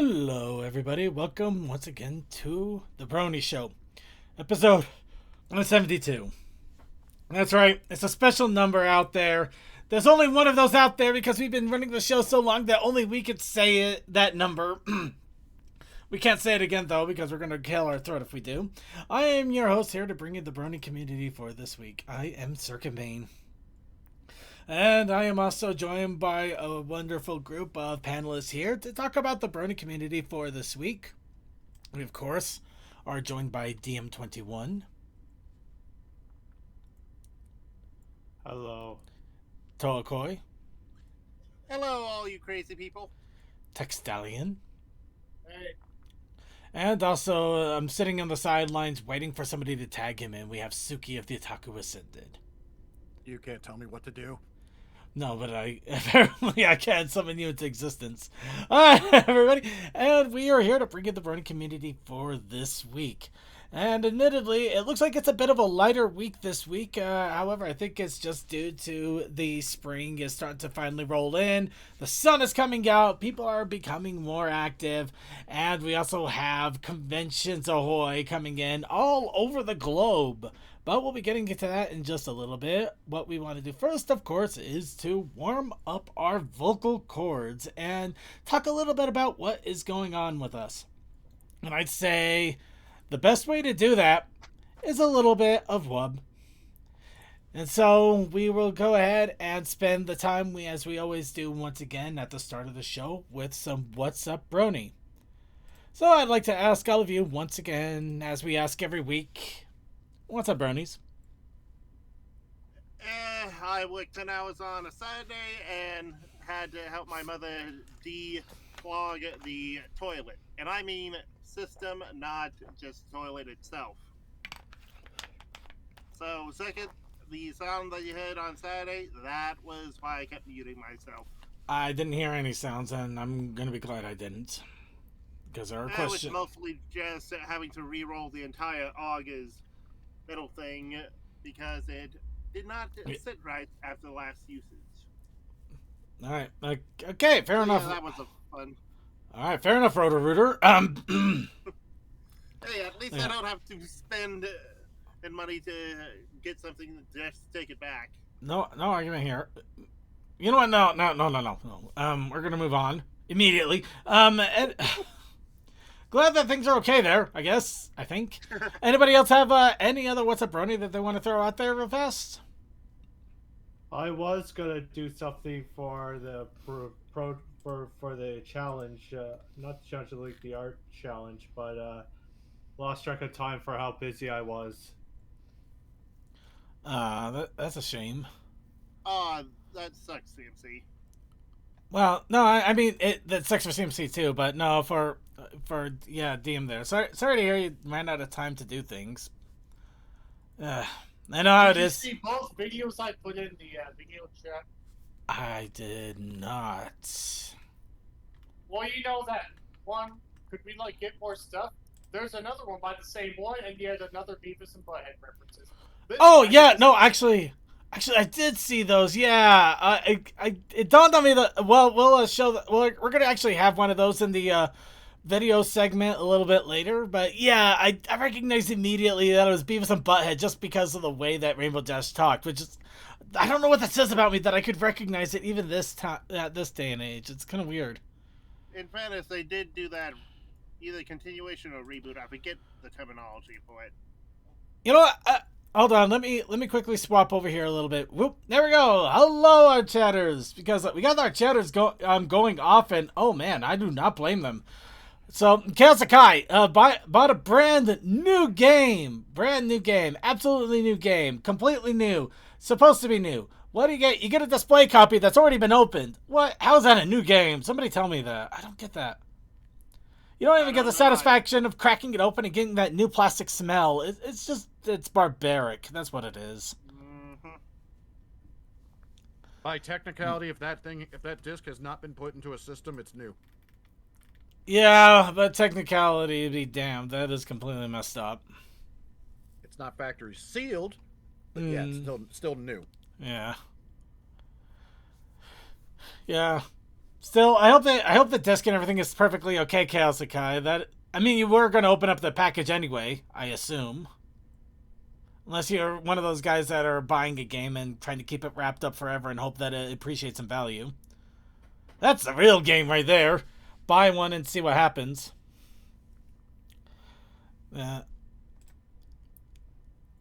Hello, everybody. Welcome once again to the Brony Show, episode 172. That's right, it's a special number out there. There's only one of those out there because we've been running the show so long that only we could say it, that number. We can't say it again, though, because we're going to kill our throat if we do. I am your host here to bring you the Brony community for this week. I am Circuit Main. And I am also joined by a wonderful group of panelists here to talk about the Brony community for this week. We, of course, are joined by DM21. Hello. Toakoi. Hello, all you crazy people. Textalion. Hey. And also, I'm sitting on the sidelines waiting for somebody to tag him in. We have Suki of the Otaku Ascended. You can't tell me what to do. No, but apparently I can't summon you into existence. Alright, everybody. And we are here to bring you the Brony community for this week. And admittedly, it looks like it's a bit of a lighter week this week. However, I think it's just due to the spring is starting to finally roll in. The sun is coming out. People are becoming more active. And we also have conventions ahoy coming in all over the globe. But we'll be getting into that in just a little bit. What we want to do first, of course, is to warm up our vocal cords and talk a little bit about what is going on with us. And I'd say the best way to do that is a little bit of wub. And so we will go ahead and spend the time, as we always do once again at the start of the show, with some What's Up Brony. So I'd like to ask all of you once again, as we ask every week, what's up, Bronies? I worked 10 hours on a Saturday and had to help my mother declog the toilet. And I mean system, not just toilet itself. So, second, the sound that you heard on Saturday, that was why I kept muting myself. I didn't hear any sounds, and I'm going to be glad I didn't. Because our question... It was mostly just having to re-roll the entire August middle thing because it did not sit right after the last usage. Alright, okay, fair enough. Yeah, that was fun. Alright, fair enough, Roto-Rooter. Hey, at least I don't have to spend money to get something just to take it back. No argument here. You know what? No. We're gonna move on immediately. And, glad that things are okay there, I guess. I think. Anybody else have any other What's Up Brony that they want to throw out there real fast? I was gonna do something for the for the challenge, not the challenge of the week, the art challenge, but lost track of time for how busy I was. That's a shame. That sucks, CMC. Well, no, I mean that sucks for CMC too, but no for DM there. Sorry to hear you ran out of time to do things. I know how it is. Did you see both videos I put in the video chat? I did not. Well, you know that one. Could we get more stuff? There's another one by the same one, and yet another Beavis and Butthead references. Actually, I did see those. Yeah, it dawned on me that we'll show that we're gonna actually have one of those in the video segment a little bit later. But yeah, I recognized immediately that it was Beavis and Butthead just because of the way that Rainbow Dash talked, which is I don't know what that says about me that I could recognize it even this time at this day and age. It's kind of weird. In fairness, they did do that either continuation or reboot. I forget the terminology for it. You know what? Hold on, let me quickly swap over here a little bit. Whoop, there we go. Hello, our chatters, because we got our chatters going off, and oh man, I do not blame them. So, Kale Sakai bought a brand new game, absolutely new game, completely new, supposed to be new. What do you get? You get a display copy that's already been opened. What? How is that a new game? Somebody tell me that. I don't get that. You don't even get the satisfaction of cracking it open and getting that new plastic smell. It's barbaric. That's what it is. Mm-hmm. By technicality, if that disc has not been put into a system, it's new. Yeah, but technicality be damned. That is completely messed up. It's not factory sealed, but yeah, it's still new. Yeah. Yeah. Still, I hope the disc and everything is perfectly okay, Chaos Sakai. That I mean, you were gonna open up the package anyway, I assume. Unless you're one of those guys that are buying a game and trying to keep it wrapped up forever and hope that it appreciates in value. That's the real game right there. Buy one and see what happens.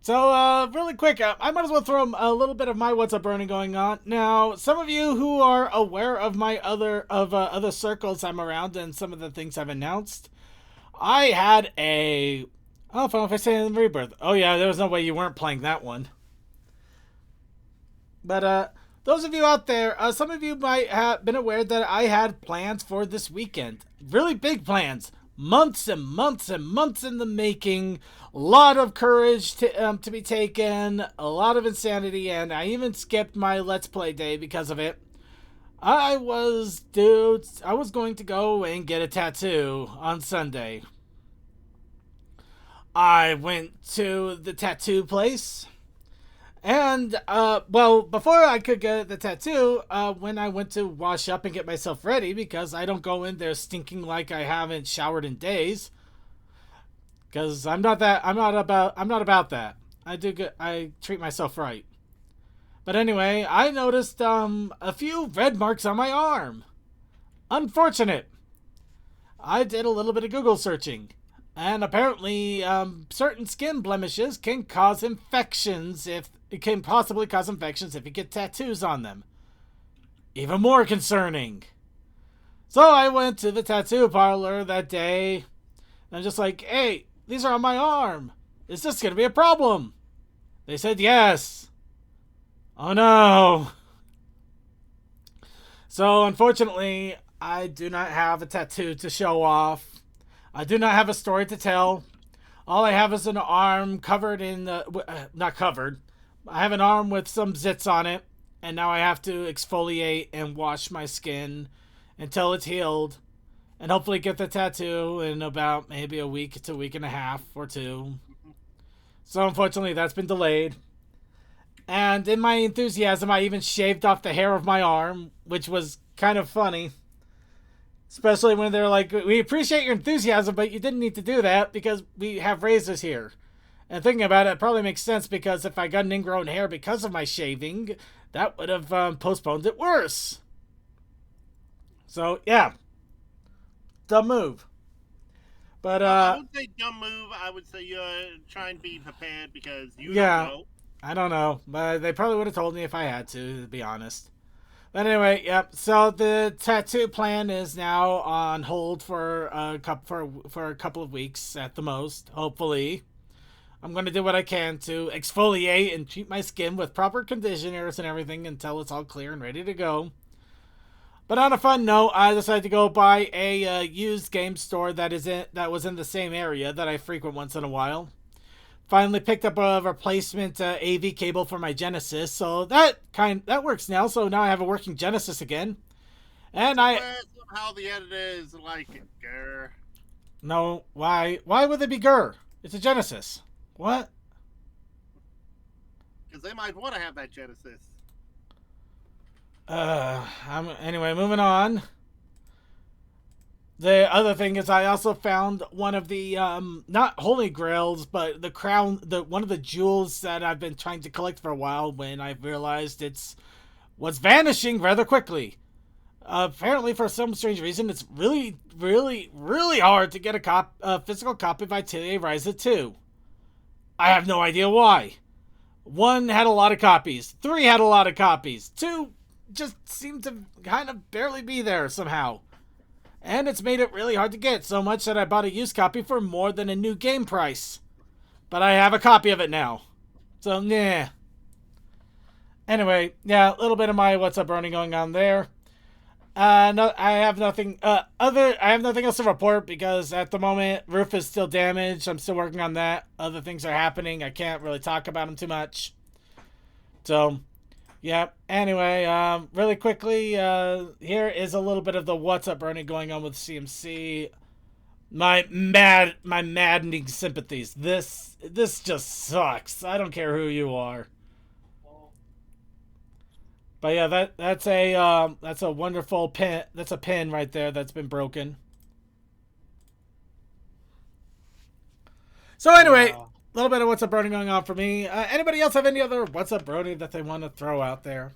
So, really quick, I might as well throw a little bit of my What's Up Brony going on. Now, some of you who are aware of my other circles I'm around and some of the things I've announced, I had a... Oh, Final Fantasy VII Rebirth. Oh yeah, there was no way you weren't playing that one. But, those of you out there, some of you might have been aware that I had plans for this weekend. Really big plans. Months and months and months in the making. A lot of courage to be taken. A lot of insanity. And I even skipped my Let's Play day because of it. I was going to go and get a tattoo on Sunday. I went to the tattoo place. And, well, before I could get the tattoo, when I went to wash up and get myself ready, because I don't go in there stinking like I haven't showered in days. Because I'm not about that. I treat myself right. But anyway, I noticed, a few red marks on my arm. Unfortunate. I did a little bit of Google searching. And apparently, certain skin blemishes can cause infections if you get tattoos on them. Even more concerning. So I went to the tattoo parlor that day. And I'm just like, hey, these are on my arm. Is this going to be a problem? They said yes. Oh no. So unfortunately, I do not have a tattoo to show off. I do not have a story to tell. All I have is an arm covered in not covered. I have an arm with some zits on it, and now I have to exfoliate and wash my skin until it's healed, and hopefully get the tattoo in about maybe a week to a week and a half or two. So unfortunately, that's been delayed. And in my enthusiasm, I even shaved off the hair of my arm, which was kind of funny. Especially when they're like, we appreciate your enthusiasm, but you didn't need to do that because we have razors here. And thinking about it, it probably makes sense because if I got an ingrown hair because of my shaving, that would have postponed it worse. So, yeah. Dumb move. But, I would say dumb move. I would say try and be prepared because you don't know. I don't know. But they probably would have told me if I had to be honest. But anyway, yep. So the tattoo plan is now on hold for a couple of weeks at the most. Hopefully, I'm going to do what I can to exfoliate and treat my skin with proper conditioners and everything until it's all clear and ready to go. But on a fun note, I decided to go buy a used game store that was in the same area that I frequent once in a while. Finally picked up a replacement AV cable for my Genesis, so that works now. So now I have a working Genesis again, and somehow the edit is like grr. No, why would they be grr? It's a Genesis. What? Because they might want to have that Genesis. Anyway, moving on. The other thing is I also found one of the, not holy grails, but the crown, one of the jewels that I've been trying to collect for a while when I realized was vanishing rather quickly. Apparently, for some strange reason, it's really, really, really hard to get a physical copy of Vitalia Ryza 2. I have no idea why. 1 had a lot of copies. 3 had a lot of copies. 2 just seemed to kind of barely be there somehow. And it's made it really hard to get, so much that I bought a used copy for more than a new game price. But I have a copy of it now. So, nah. Anyway, yeah, a little bit of my What's Up Brony going on there. No, I have nothing else to report because at the moment, roof is still damaged. I'm still working on that. Other things are happening. I can't really talk about them too much. So... yeah, anyway, really quickly, here is a little bit of the What's Up Brony going on with CMC. My maddening sympathies. This just sucks. I don't care who you are. But yeah, that's a wonderful pin. That's a pin right there that's been broken. So anyway, Yeah. a little bit of what's up Brony going on for me. Anybody else have any other what's up Brony that they want to throw out there?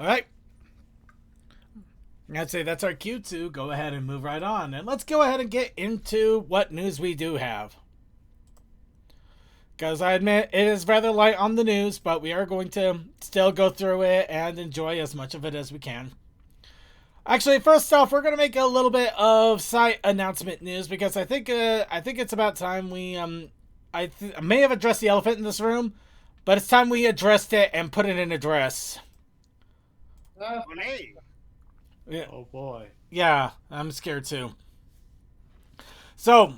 All right. I'd say that's our cue to go ahead and move right on. And let's go ahead and get into what news we do have. Because I admit it is rather light on the news, but we are going to still go through it and enjoy as much of it as we can. Actually, first off, we're going to make a little bit of site announcement news because I think it's about time we I may have addressed the elephant in this room, but it's time we addressed it and put it in address. Hey, Yeah. Oh boy. Yeah, I'm scared too. So,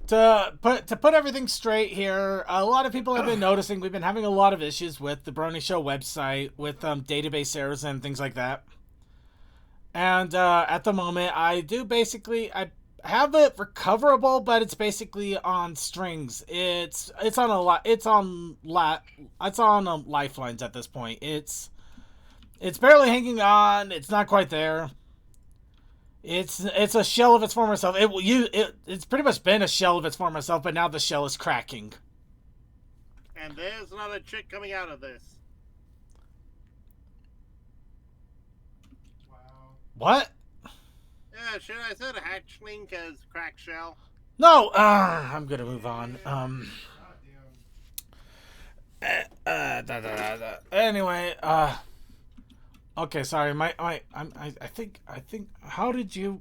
to put everything straight here, a lot of people have been noticing we've been having a lot of issues with the Brony Show website, with database errors and things like that. And at the moment, I have it recoverable, but it's basically on strings. It's on lifelines at this point. It's barely hanging on. It's not quite there. It's a shell of its former self. It's pretty much been a shell of its former self, but now the shell is cracking. and there's another chick coming out of this. What? Yeah, should I said hatchling because crack shell? No. I'm gonna move on. Anyway. Okay, sorry. I think. How did you?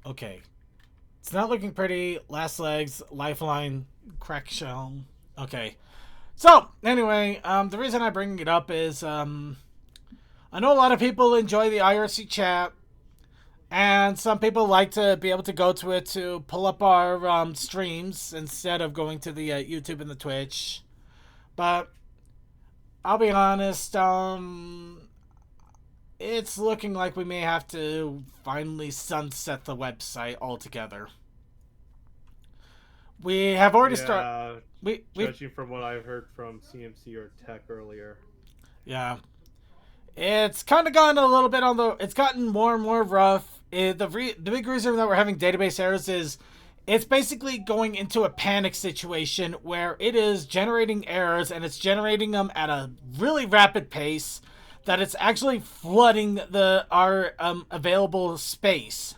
Okay. It's not looking pretty. Last legs, lifeline, crack shell. Okay. So anyway, the reason I bring it up is I know a lot of people enjoy the IRC chat, and some people like to be able to go to it to pull up our streams instead of going to the YouTube and the Twitch. But I'll be honest, it's looking like we may have to finally sunset the website altogether. We have already started. Judging from what I've heard from CMC or Tech earlier. Yeah. It's kind of gotten a little bit on the... It's gotten more and more rough. The big reason that we're having database errors is it's basically going into a panic situation where it is generating errors, and it's generating them at a really rapid pace that it's actually flooding our available space.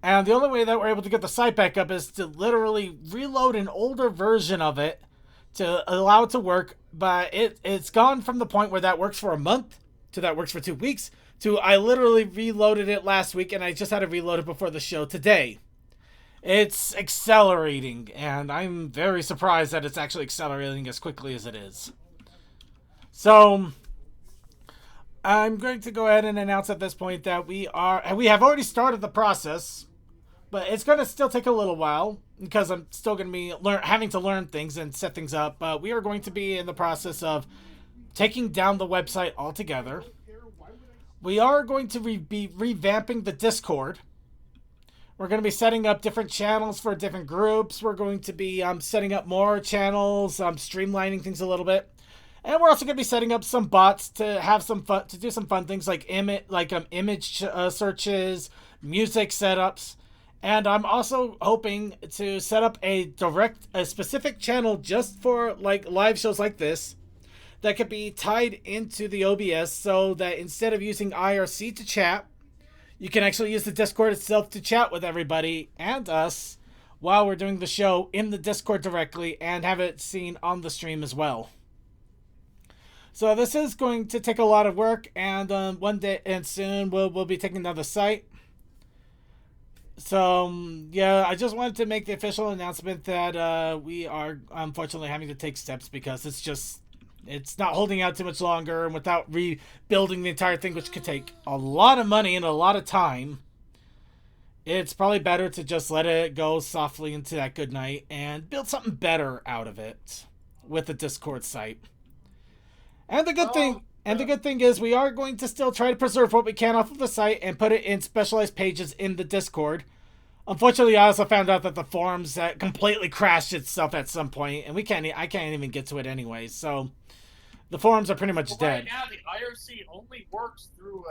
And the only way that we're able to get the site back up is to literally reload an older version of it to allow it to work. But it's gone from the point where that works for a month to that works for 2 weeks to I literally reloaded it last week and I just had to reload it before the show today. It's accelerating, and I'm very surprised that it's actually accelerating as quickly as it is. So I'm going to go ahead and announce at this point that we have already started the process, but it's going to still take a little while because I'm still going to be having to learn things and set things up. But we are going to be in the process of taking down the website altogether. We are going to be revamping the Discord. We're going to be setting up different channels for different groups. We're going to be setting up more channels, streamlining things a little bit. And we're also going to be setting up some bots to have some fun, to do some fun things like image searches, music setups. And I'm also hoping to set up a specific channel just for like live shows like this that could be tied into the OBS so that instead of using IRC to chat, you can actually use the Discord itself to chat with everybody and us while we're doing the show in the Discord directly and have it seen on the stream as well. So this is going to take a lot of work, and one day and soon we'll be taking down the site. So yeah, I just wanted to make the official announcement that we are unfortunately having to take steps because it's not holding out too much longer, and without rebuilding the entire thing, which could take a lot of money and a lot of time, it's probably better to just let it go softly into that good night and build something better out of it with the Discord site. And the good thing is we are going to still try to preserve what we can off of the site and put it in specialized pages in the Discord. Unfortunately, I also found out that the forums completely crashed itself at some point, and I can't even get to it anyway. So the forums are pretty much Well, dead. right now, the IRC only works through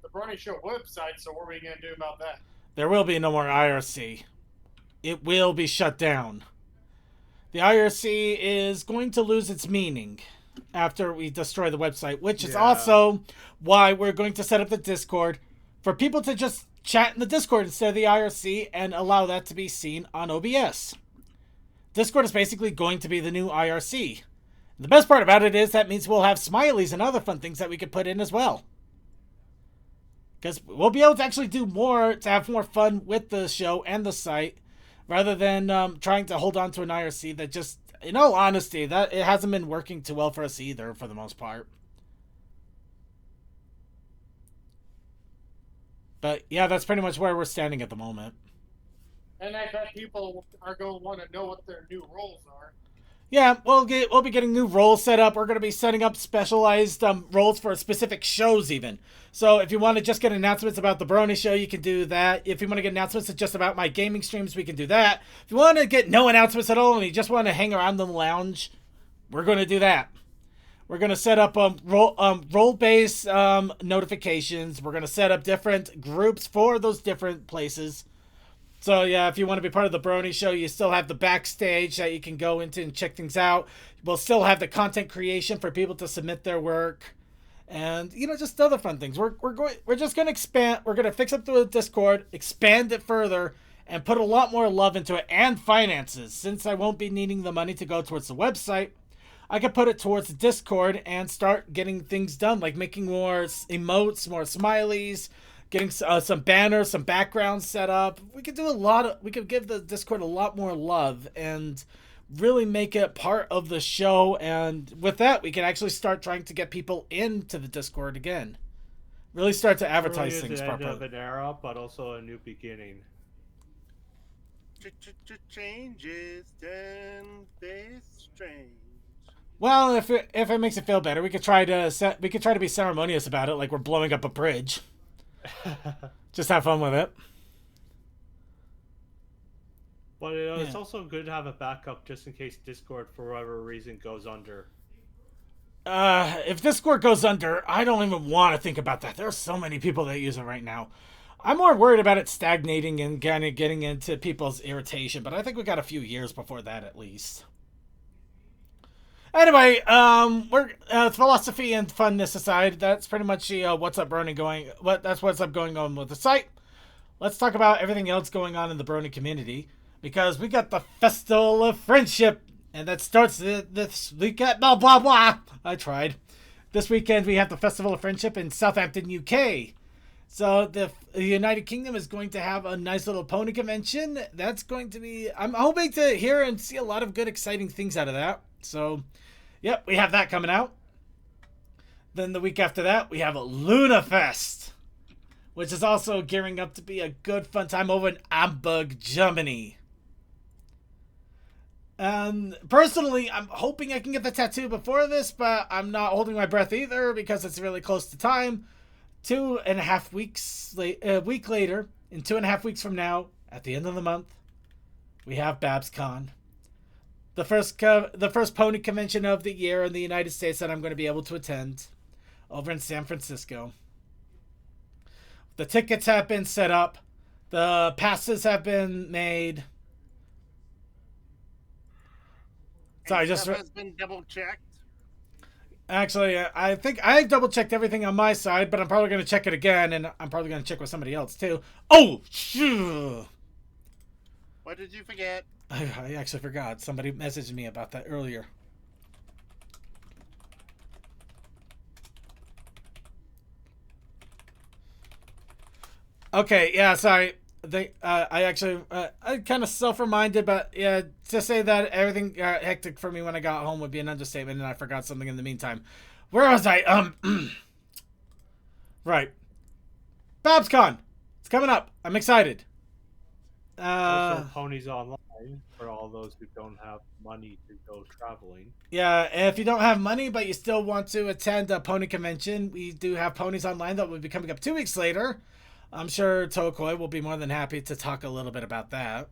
the Brony Show website, so what are we going to do about that? There will be no more IRC. It will be shut down. The IRC is going to lose its meaning after we destroy the website, which is also why we're going to set up the Discord for people to just chat in the Discord instead of the IRC and allow that to be seen on OBS. Discord is basically going to be the new IRC. The best part about it is that means we'll have smileys and other fun things that we could put in as well. Because we'll be able to actually do more, to have more fun with the show and the site, rather than trying to hold on to an IRC that just, in all honesty, that it hasn't been working too well for us either, for the most part. But yeah, that's pretty much where we're standing at the moment. And I bet people are going to want to know what their new roles are. Yeah, we'll be getting new roles set up. We're going to be setting up specialized roles for specific shows even. So if you want to just get announcements about the Brony Show, you can do that. If you want to get announcements just about my gaming streams, we can do that. If you want to get no announcements at all and you just want to hang around in the lounge, we're going to do that. We're going to set up role-based notifications. We're going to set up different groups for those different places. So yeah, if you want to be part of the Brony Show, you still have the backstage that you can go into and check things out. We'll still have the content creation for people to submit their work, and just other fun things. We're just going to expand. We're going to fix up the Discord, expand it further, and put a lot more love into it and finances. Since I won't be needing the money to go towards the website, I can put it towards the Discord and start getting things done, like making more emotes, more smileys, getting some banners, some backgrounds set up. We could do we could give the Discord a lot more love and really make it part of the show. And with that, we can actually start trying to get people into the Discord again. Really start to advertise things properly. The end of an era, but also a new beginning. Changes and they strange. Well, if it makes it feel better, we could try to be ceremonious about it, like we're blowing up a bridge. Just have fun with it. But it's also good to have a backup just in case Discord, for whatever reason, goes under. If Discord goes under, I don't even want to think about that. There are so many people that use it right now. I'm more worried about it stagnating and kind of getting into people's irritation, but I think we got a few years before that at least. Anyway, we're philosophy and funness aside, that's pretty much what's up Brony going. That's what's up going on with the site. Let's talk about everything else going on in the Brony community, because we got the Festival of Friendship, and that starts this weekend. Blah blah blah. I tried. This weekend we have the Festival of Friendship in Southampton, UK. So the United Kingdom is going to have a nice little pony convention. That's going to be. I'm hoping to hear and see a lot of good, exciting things out of that. So, yep, we have that coming out. Then the week after that, we have a Luna Fest, which is also gearing up to be a good fun time over in Hamburg, Germany. And personally, I'm hoping I can get the tattoo before this, but I'm not holding my breath either because it's really close to time. 2.5 weeks, a week later, in 2.5 weeks from now, at the end of the month, we have BabsCon. The first pony convention of the year in the United States that I'm going to be able to attend over in San Francisco. The tickets have been set up. The passes have been made. So I just has been double checked. Actually, I think I double checked everything on my side, but I'm probably going to check it again, and I'm probably going to check with somebody else too. Oh, phew. What did you forget? I actually forgot. Somebody messaged me about that earlier. Okay, yeah, sorry. I kind of self-reminded, but yeah, to say that everything got hectic for me when I got home would be an understatement, and I forgot something in the meantime. Where was I? Right. BabsCon. It's coming up. I'm excited. Also, Ponies Online for all those who don't have money to go traveling. Yeah, and if you don't have money but you still want to attend a pony convention, we do have Ponies Online that will be coming up 2 weeks later. I'm sure Tokoi will be more than happy to talk a little bit about that.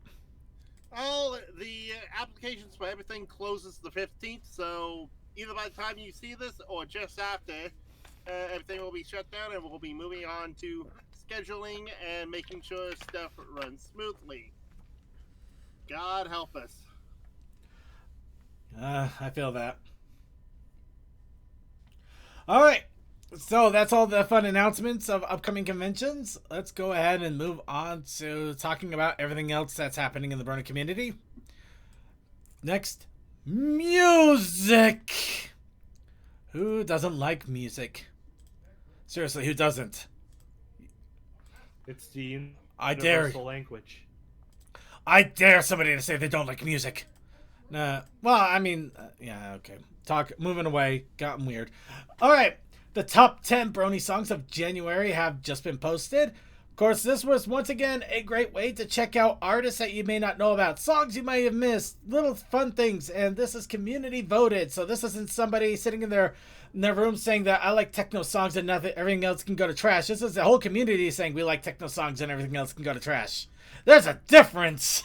Oh, the applications for everything closes the 15th, so either by the time you see this or just after, everything will be shut down and we'll be moving on to scheduling and making sure stuff runs smoothly. God help us. I feel that. All right. So that's all the fun announcements of upcoming conventions. Let's go ahead and move on to talking about everything else that's happening in the Brony community. Next, music. Who doesn't like music? Seriously, who doesn't? It's the I dare. universal language. I dare somebody to say they don't like music. Nah. Well, I mean, yeah, okay. Moving away. Gotten weird. All right. The top 10 Brony songs of January have just been posted. Of course, this was once again a great way to check out artists that you may not know about, songs you might have missed, little fun things, and this is community voted. So this isn't somebody sitting in their room saying that I like techno songs and everything else can go to trash. This is the whole community saying we like techno songs and everything else can go to trash. There's a difference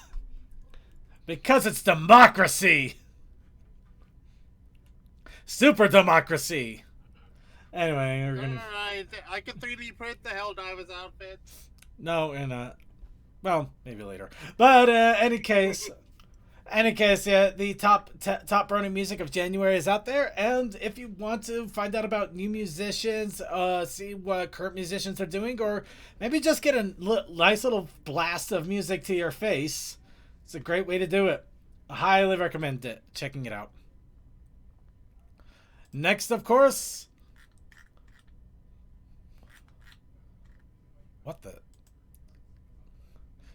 because it's democracy. Super democracy. Anyway, we're gonna. Alright, I can 3D print the Helldivers outfit. No, we're not. Well, maybe later. but any case, yeah, the top Brony music of January is out there, and if you want to find out about new musicians, see what current musicians are doing, or maybe just get a nice little blast of music to your face, it's a great way to do it. I highly recommend checking it out. Next, of course. What the?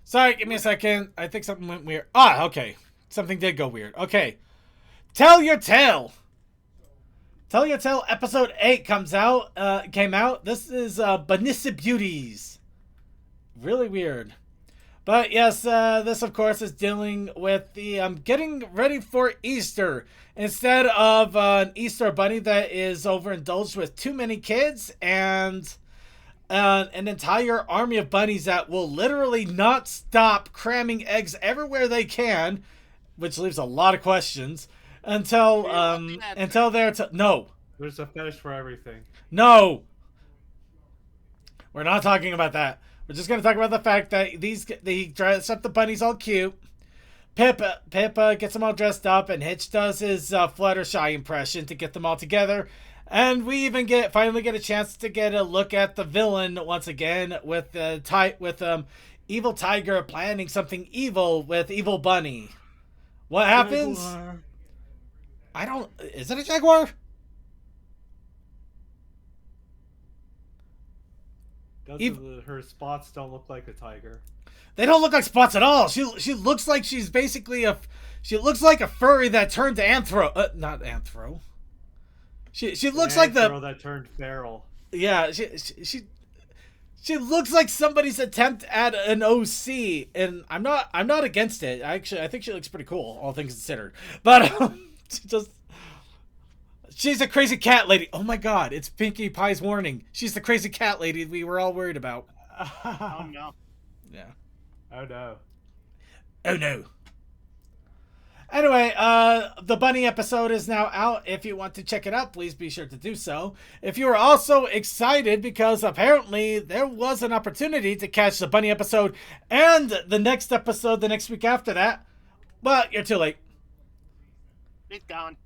Sorry, give me a second. I think something went weird. Ah, okay. Something did go weird. Okay. Tell Your Tale. Tell Your Tale episode 8 came out. This is Banissa Beauties. Really weird. But yes, this of course is dealing with the getting ready for Easter. Instead of an Easter bunny that is overindulged with too many kids and an entire army of bunnies that will literally not stop cramming eggs everywhere they can, which leaves a lot of questions until they're no. There's a fetish for everything. No, we're not talking about that. We're just gonna talk about the fact that they dress up the bunnies all cute. Pippa gets them all dressed up, and Hitch does his Fluttershy impression to get them all together. And we even finally get a chance to get a look at the villain once again with Evil Tiger planning something evil with Evil Bunny. What happens? Jaguar. Is it a jaguar? Her spots don't look like a tiger. They don't look like spots at all. She looks like she's basically she looks like a furry that turned to anthro. Not anthro. She looks like the girl that turned feral. Yeah, she looks like somebody's attempt at an OC, and I'm not against it. I think she looks pretty cool, all things considered. But she's a crazy cat lady. Oh my God, it's Pinkie Pie's warning. She's the crazy cat lady we were all worried about. Oh no. Yeah. Oh no. Oh no. Anyway, the bunny episode is now out. If you want to check it out, please be sure to do so. If you are also excited because apparently there was an opportunity to catch the bunny episode and the next episode the next week after that, well, you're too late. It's gone.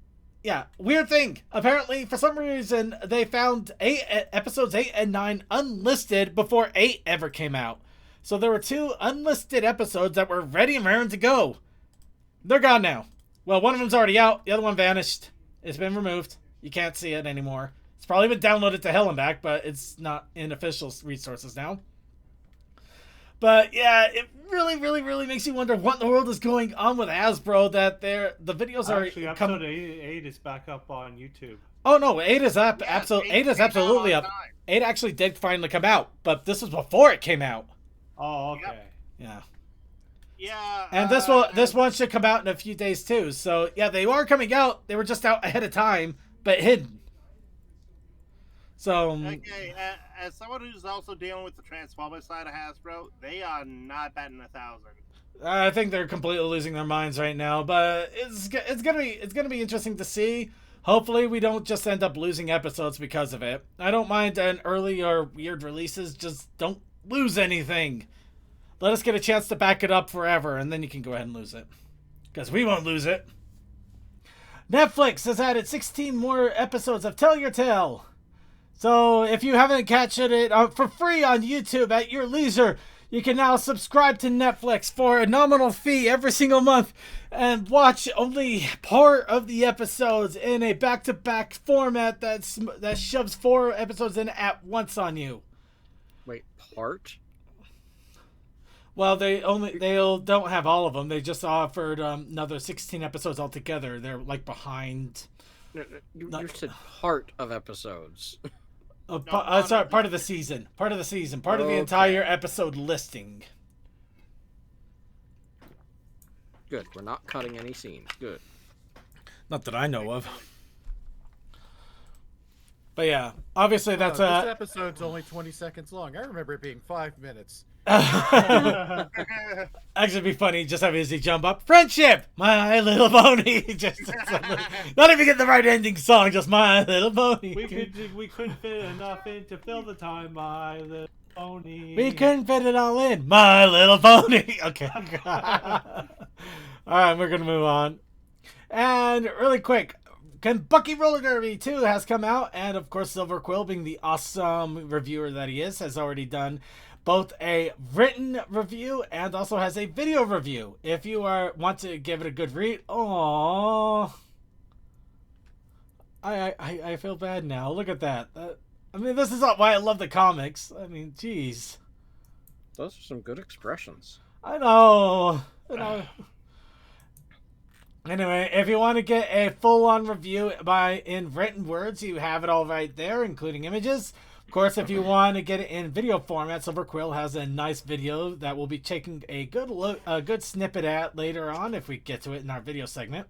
Yeah, weird thing. Apparently, for some reason, they found episodes 8 and 9 unlisted before 8 ever came out. So there were 2 unlisted episodes that were ready and raring to go. They're gone now. Well, one of them's already out. The other one vanished. It's been removed. You can't see it anymore. It's probably been downloaded to hell and back, but it's not in official resources now. But yeah, it really makes you wonder what in the world is going on with Hasbro that the videos are Actually, episode 8 is back up on YouTube. Oh no, 8 is up. Yes, 8 is absolutely up. 8 actually did finally come out, but this was before it came out. Oh, okay. Yep. Yeah. Yeah. And this one should come out in a few days too. So yeah, they are coming out. They were just out ahead of time, but hidden. So Okay, as someone who's also dealing with the Transformers side of Hasbro, they are not batting 1,000. I think they're completely losing their minds right now, but it's gonna be interesting to see. Hopefully, we don't just end up losing episodes because of it. I don't mind an early or weird releases, just don't lose anything. Let us get a chance to back it up forever, and then you can go ahead and lose it, because we won't lose it. Netflix has added 16 more episodes of Tell Your Tale. So if you haven't catched it for free on YouTube at your leisure, you can now subscribe to Netflix for a nominal fee every single month and watch only part of the episodes in a back-to-back format that shoves 4 episodes in at once on you. Wait, part? Well, they don't have all of them. They just offered another 16 episodes altogether. They're like behind. You said part of episodes. Sorry, part of the season. Part of the entire episode listing. Good. We're not cutting any scenes. Good. Not that I know of. But yeah, obviously that's This episode's only 20 seconds long. I remember it being 5 minutes. Actually, it'd be funny just have Izzy jump up. Friendship, My Little Pony. Just not even get the right ending song. Just My Little Pony. We couldn't fit enough in to fill the time. My Little Pony. We couldn't fit it all in. My Little Pony. Okay. All right, we're gonna move on. And really quick, Kentucky Roller Derby 2 has come out, and of course, Silver Quill, being the awesome reviewer that he is, has already done both a written review and also has a video review. If you want to give it a good read, I feel bad now. Look at that. I mean, this is why I love the comics. I mean, jeez. Those are some good expressions. I know. Anyway, if you want to get a full-on review in written words, you have it all right there, including images. Of course, if you want to get it in video format, Silver Quill has a nice video that we'll be taking a good snippet at later on if we get to it in our video segment.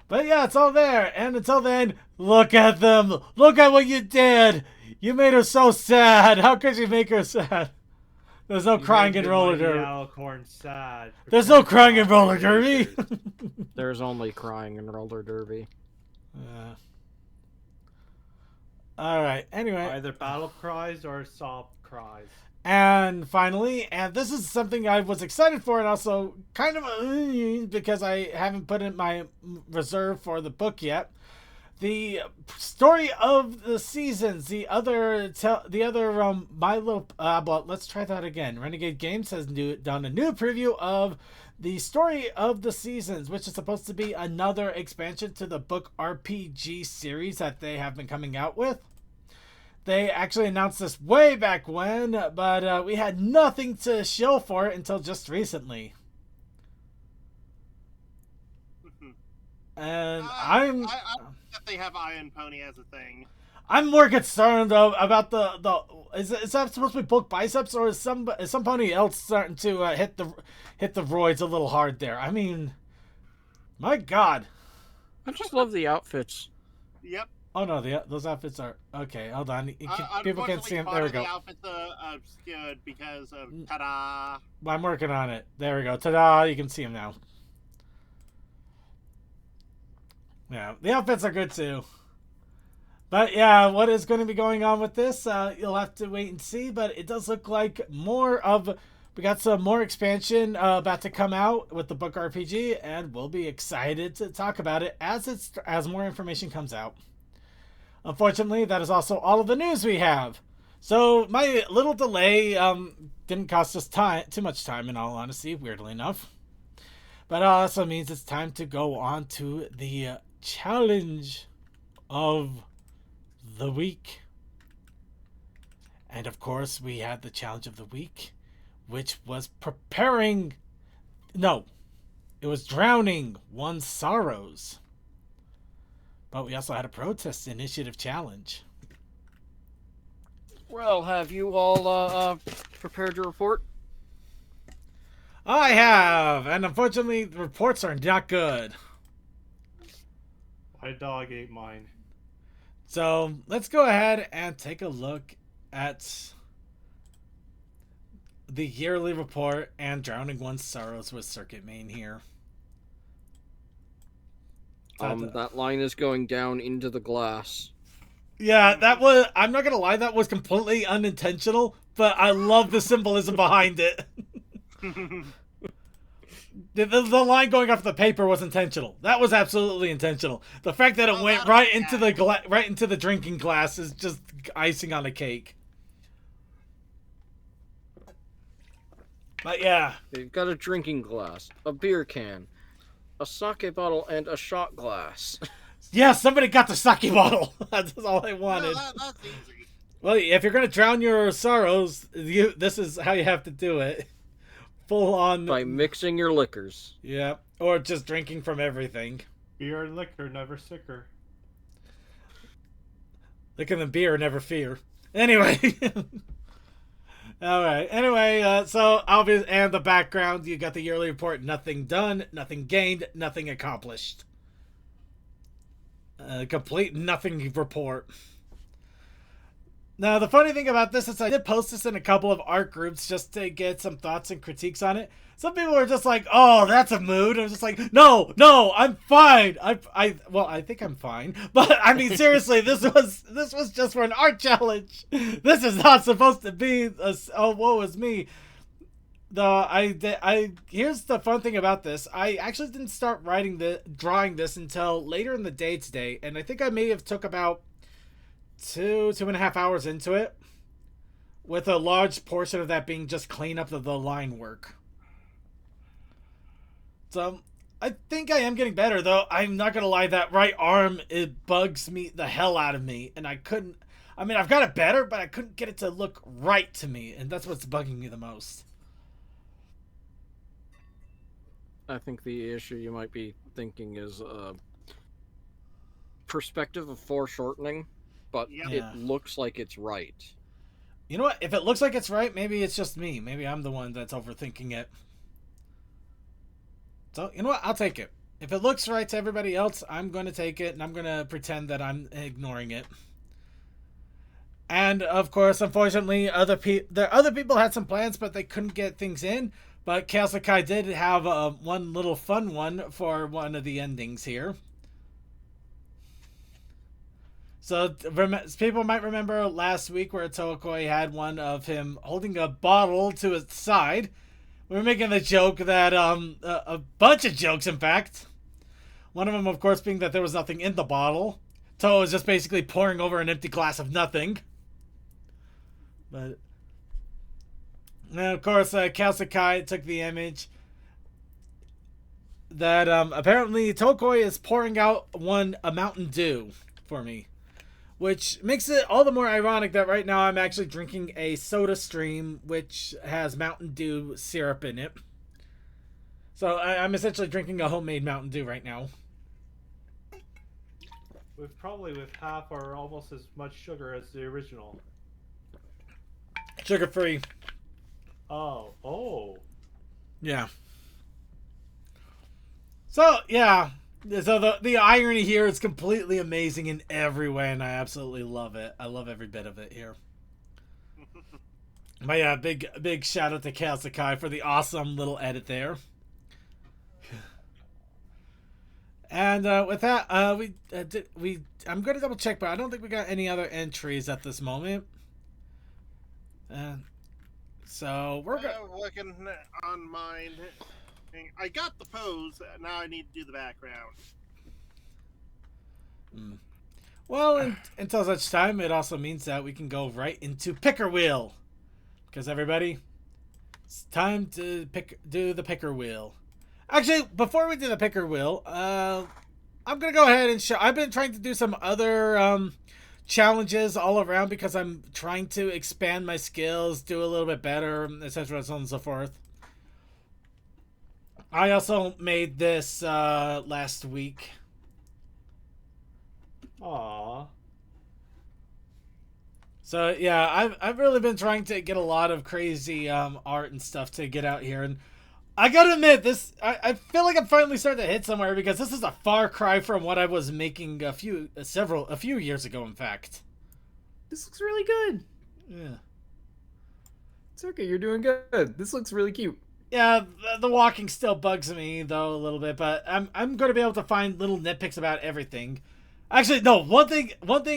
But yeah, it's all there. And until then, look at them. Look at what you did. You made her so sad. How could you make her sad? There's no crying in roller derby. Alicorn sad. There's no crying in roller derby. There's only crying in roller derby. All right. Anyway, Either battle cries or sob cries. and finally, and this is something I was excited for, and also kind of because I haven't put in my reserve for the book yet. The story of the seasons, the other My Little well, let's try that again. Renegade Games has done a new preview of the story of the seasons, which is supposed to be another expansion to the book RPG series that they have been coming out with. They actually announced this way back when, but we had nothing to show for it until just recently. And I that they have Iron Pony as a thing. I'm more concerned though about the is that supposed to be book biceps, or is some pony else starting to hit the roids a little hard there? I mean, my God. I just love the outfits. Yep. Oh no, those outfits are okay. Hold on, people can't see them. There we go. The outfits are obscured because of ta-da. I'm working on it. There we go. Ta-da! You can see them now. Yeah, the outfits are good too. But yeah, what is going to be going on with this? You'll have to wait and see. But it does look like we got some more expansion about to come out with the book RPG, and we'll be excited to talk about it as more information comes out. Unfortunately, that is also all of the news we have. So my little delay didn't cost us too much time, in all honesty, weirdly enough. But it also means it's time to go on to the challenge of the week. And of course, we had the challenge of the week, which was it was drowning one's sorrows. But we also had a protest initiative challenge. Well, have you all prepared your report? I have, and unfortunately, the reports are not good. My dog ate mine. So let's go ahead and take a look at the yearly report and drowning one's sorrows with Circuit Main here. That line is going down into the glass. Yeah, that was, I'm not gonna lie, that was completely unintentional, but I love the symbolism behind it. The line going off the paper was intentional. That was absolutely intentional. The fact that it went right into the drinking glass is just icing on a cake. But yeah, You've got a drinking glass, a beer can, a sake bottle, and a shot glass. yeah, somebody got the sake bottle. That's all I wanted. No, that's easy. Well, if you're gonna drown your sorrows, this is how you have to do it. Full on. By mixing your liquors. Yeah, or just drinking from everything. Beer and liquor, never sicker. Licking the beer, never fear. Anyway. Alright, anyway, so obvious, and the background, you got the yearly report, nothing done, nothing gained, nothing accomplished. Complete nothing report. Now, the funny thing about this is I did post this in a couple of art groups just to get some thoughts and critiques on it. Some people were just like, oh, that's a mood. I was just like, no, I'm fine. Well, I think I'm fine. But, I mean, seriously, this was just for an art challenge. This is not supposed to be oh, woe is me. Here's the fun thing about this. I actually didn't start drawing this until later in the day today. And I think I may have took about 2.5 hours into it, with a large portion of that being just clean up the line work. So I think I am getting better, though. I'm not gonna lie, that right arm, it bugs me the hell out of me, and I've got it better, but I couldn't get it to look right to me, and that's what's bugging me the most. I think the issue you might be thinking is perspective of foreshortening, but it looks like it's right. You know what? If it looks like it's right, maybe it's just me. Maybe I'm the one that's overthinking it. So, you know what? I'll take it. If it looks right to everybody else, I'm going to take it, and I'm going to pretend that I'm ignoring it. And, of course, unfortunately, other people had some plans, but they couldn't get things in. But Kaosakai did have one little fun one for one of the endings here. So, people might remember last week where Tokoi had one of him holding a bottle to his side. We were making the joke that, a bunch of jokes, in fact. One of them, of course, being that there was nothing in the bottle. Toho was just basically pouring over an empty glass of nothing. But, and of course, Kaosakai took the image that, apparently Tokoi is pouring out a Mountain Dew for me. Which makes it all the more ironic that right now I'm actually drinking a Soda Stream, which has Mountain Dew syrup in it. So I'm essentially drinking a homemade Mountain Dew right now. Probably with half or almost as much sugar as the original. Sugar-free. Oh. Yeah. So, yeah. So the irony here is completely amazing in every way, and I absolutely love it. I love every bit of it here. But yeah, big shout out to Kaosakai for the awesome little edit there. And with that, I'm going to double check, but I don't think we got any other entries at this moment. So we're working on mine. I got the pose. Now I need to do the background. Well, until such time, it also means that we can go right into Picker Wheel. Because everybody, it's time to do the Picker Wheel. Actually, before we do the Picker Wheel, I'm going to go ahead and show. I've been trying to do some other challenges all around because I'm trying to expand my skills, do a little bit better, etc., so on and so forth. I also made this last week. Aww. So yeah, I've really been trying to get a lot of crazy art and stuff to get out here, and I gotta admit this. I feel like I'm finally starting to hit somewhere because this is a far cry from what I was making a few years ago. In fact, This looks really good. Yeah. It's okay. You're doing good. This looks really cute. Yeah, the walking still bugs me though a little bit, but I'm going to be able to find little nitpicks about everything. Actually, no. One thing.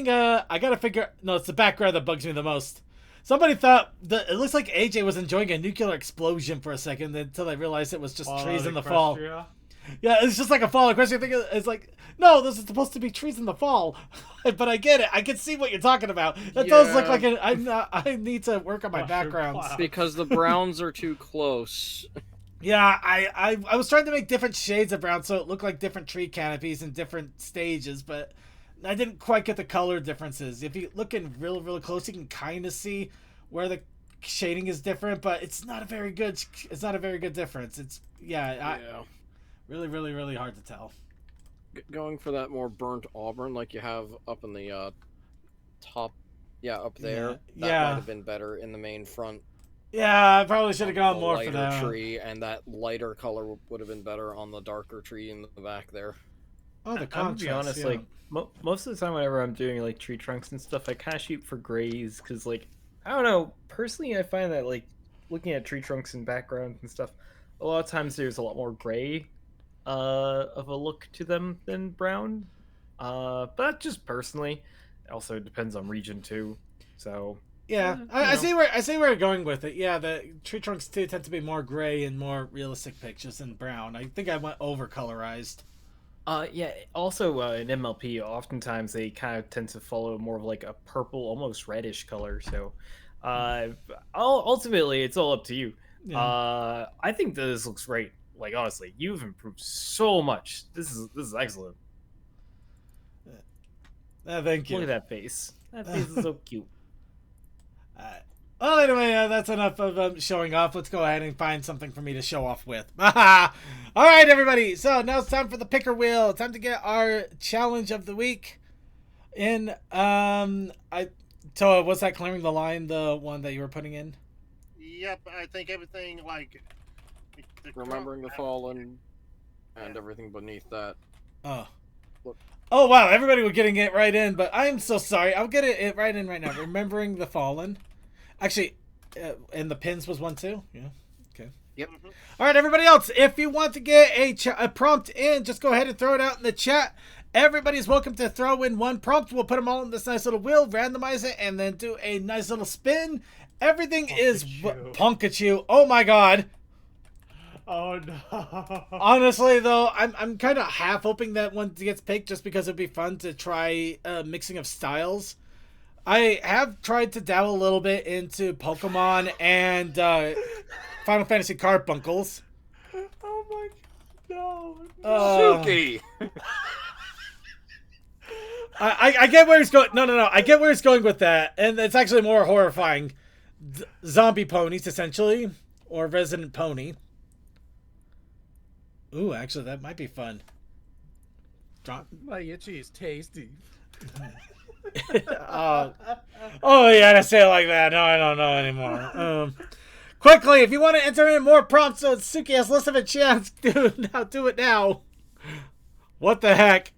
I gotta figure. No, it's the background that bugs me the most. Somebody thought that it looks like AJ was enjoying a nuclear explosion for a second until they realized it was just trees in the fall. Yeah, it's just like a fall. The question I think it's like, no, this is supposed to be trees in the fall. But I get it. I can see what you're talking about. That does look like I need to work on my backgrounds. Because the browns are too close. Yeah, I was trying to make different shades of brown so it looked like different tree canopies in different stages, but I didn't quite get the color differences. If you look in really close, you can kind of see where the shading is different, but it's not a very good difference. It's really hard to tell. Going for that more burnt auburn like you have up in the top, up there. That might have been better in the main front. Yeah, I probably should have gone more for that tree, and that lighter color would have been better on the darker tree in the back there. Oh, the contrast. I'm gonna be honest, like most of the time, whenever I'm doing like tree trunks and stuff, I kind of shoot for grays because, like, I don't know. Personally, I find that like looking at tree trunks and backgrounds and stuff, a lot of times there's a lot more gray of a look to them than brown. But just personally, it also depends on region too. So yeah, I see where you're going with it. Yeah, the tree trunks too tend to be more gray and more realistic pictures than brown. I think I went over colorized. Yeah. Also, in MLP, oftentimes they kind of tend to follow more of like a purple, almost reddish color. So, ultimately, it's all up to you. Yeah. I think this looks great. Like, honestly, you've improved so much. This is excellent. Thank you. Look at that face. That face is so cute. Well, anyway, that's enough of showing off. Let's go ahead and find something for me to show off with. All right, everybody. So now it's time for the picker wheel. Time to get our challenge of the week. Toa, was that clearing the line, the one that you were putting in? Yep, I think everything like remembering the fallen and everything beneath that. Oh. Oh wow! Everybody was getting it right in, but I'm so sorry. I'll get it right in right now. Remembering the fallen. Actually, and the pins was one too. Yeah. Okay. Yep. All right, everybody else. If you want to get a prompt in, just go ahead and throw it out in the chat. Everybody's welcome to throw in one prompt. We'll put them all in this nice little wheel, randomize it, and then do a nice little spin. Everything is Punkachu. Oh my god. Oh no. Honestly though, I'm kind of half hoping that one gets picked just because it'd be fun to try mixing of styles. I have tried to dabble a little bit into Pokemon and Final Fantasy Carbuncles. Oh my god, no. Suki! I get where he's going. No. I get where he's going with that. And it's actually more horrifying. Zombie ponies, essentially. Or resident pony. Ooh, actually, that might be fun. My itchy is tasty. Oh, yeah, to say it like that. No, I don't know anymore. Quickly, if you want to enter in more prompts so Suki has less of a chance, do it now. What the heck?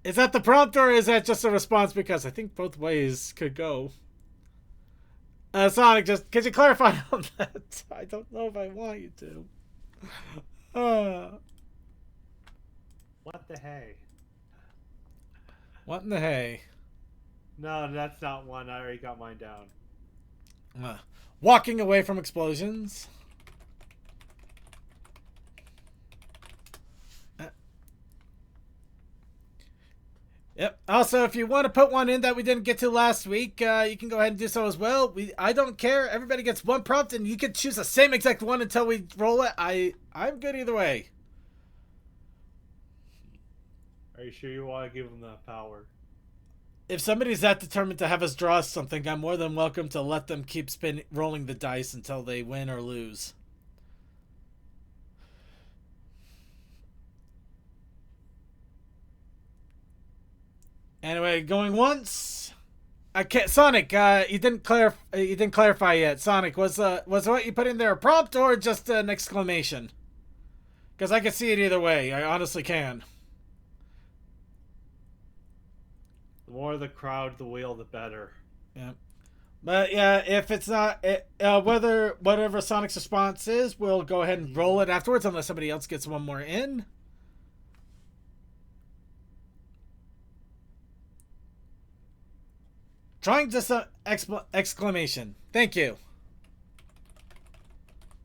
Is that the prompt or is that just a response? Because I think both ways could go. Sonic, could you clarify on that? I don't know if I want you to. What the hey? What in the hay? No, that's not one. I already got mine down. Walking away from explosions. Yep. Also, if you want to put one in that we didn't get to last week, you can go ahead and do so as well. I don't care. Everybody gets one prompt, and you can choose the same exact one until we roll it. I'm good either way. Are you sure you want to give them that power? If somebody's that determined to have us draw something, I'm more than welcome to let them keep rolling the dice until they win or lose. Anyway, going once. I can't. Sonic, you didn't clarify yet. Sonic, was what you put in there a prompt or just an exclamation? Because I can see it either way. I honestly can. The more the crowd, the wheel, the better. Yeah. But yeah, if it's not, whatever Sonic's response is, we'll go ahead and roll it afterwards, unless somebody else gets one more in. Trying to exclamation. Thank you.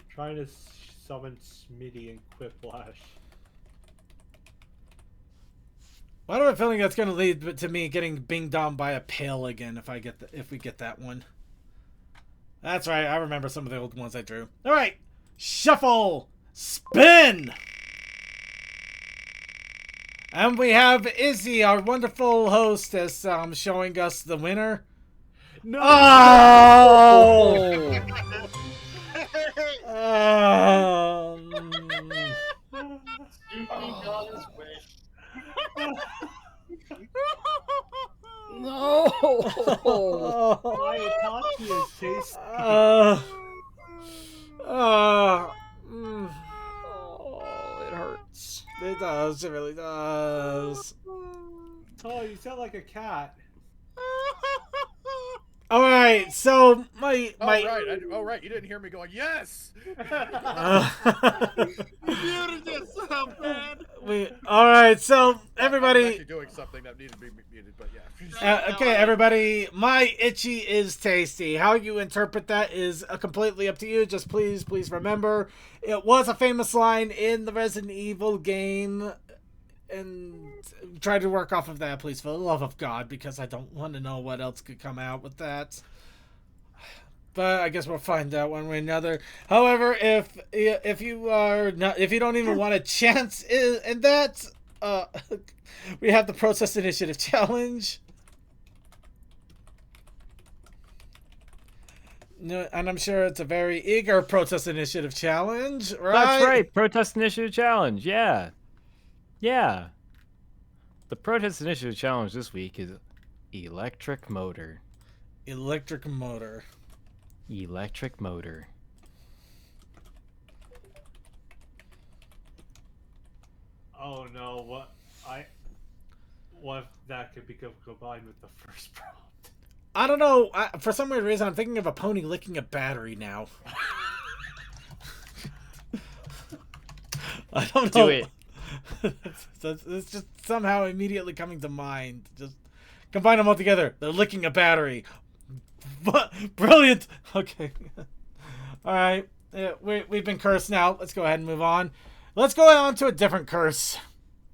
Trying to summon Smitty and Quiplash. Why do I have a feeling that's going to lead to me getting binged on by a pail again if we get that one? That's right. I remember some of the old ones I drew. All right, shuffle, spin, and we have Izzy, our wonderful hostess, showing us the winner. No! Oh! Suki got his wish. No. My Itachi is tasty. Oh, it hurts. It does. It really does. Oh, you sound like a cat. All right, so my Oh right, you didn't hear me going yes. You muted yourself, man. all right, so I was everybody. actually doing something that needed to be muted, but yeah. Okay, everybody. My itchy is tasty. How you interpret that is completely up to you. Just please remember, it was a famous line in the Resident Evil game. And try to work off of that, please, for the love of God, because I don't want to know what else could come out with that. But I guess we'll find out one way or another. However, if you are not, if you don't even want a chance in that, we have the Protest Initiative Challenge. No, and I'm sure it's a very eager Protest Initiative Challenge, right? That's right. Protest Initiative Challenge. Yeah. Yeah. The Protest Initiative Challenge this week is electric motor. Electric motor. Electric motor. Oh no, what if that could become combined with the first prompt? I don't know. For some weird reason, I'm thinking of a pony licking a battery now. I don't know. Do it. It's just somehow immediately coming to mind. Just combine them all together. They're licking a battery. Brilliant. Okay. All right. We've been cursed now. Let's go ahead and move on. Let's go on to a different curse.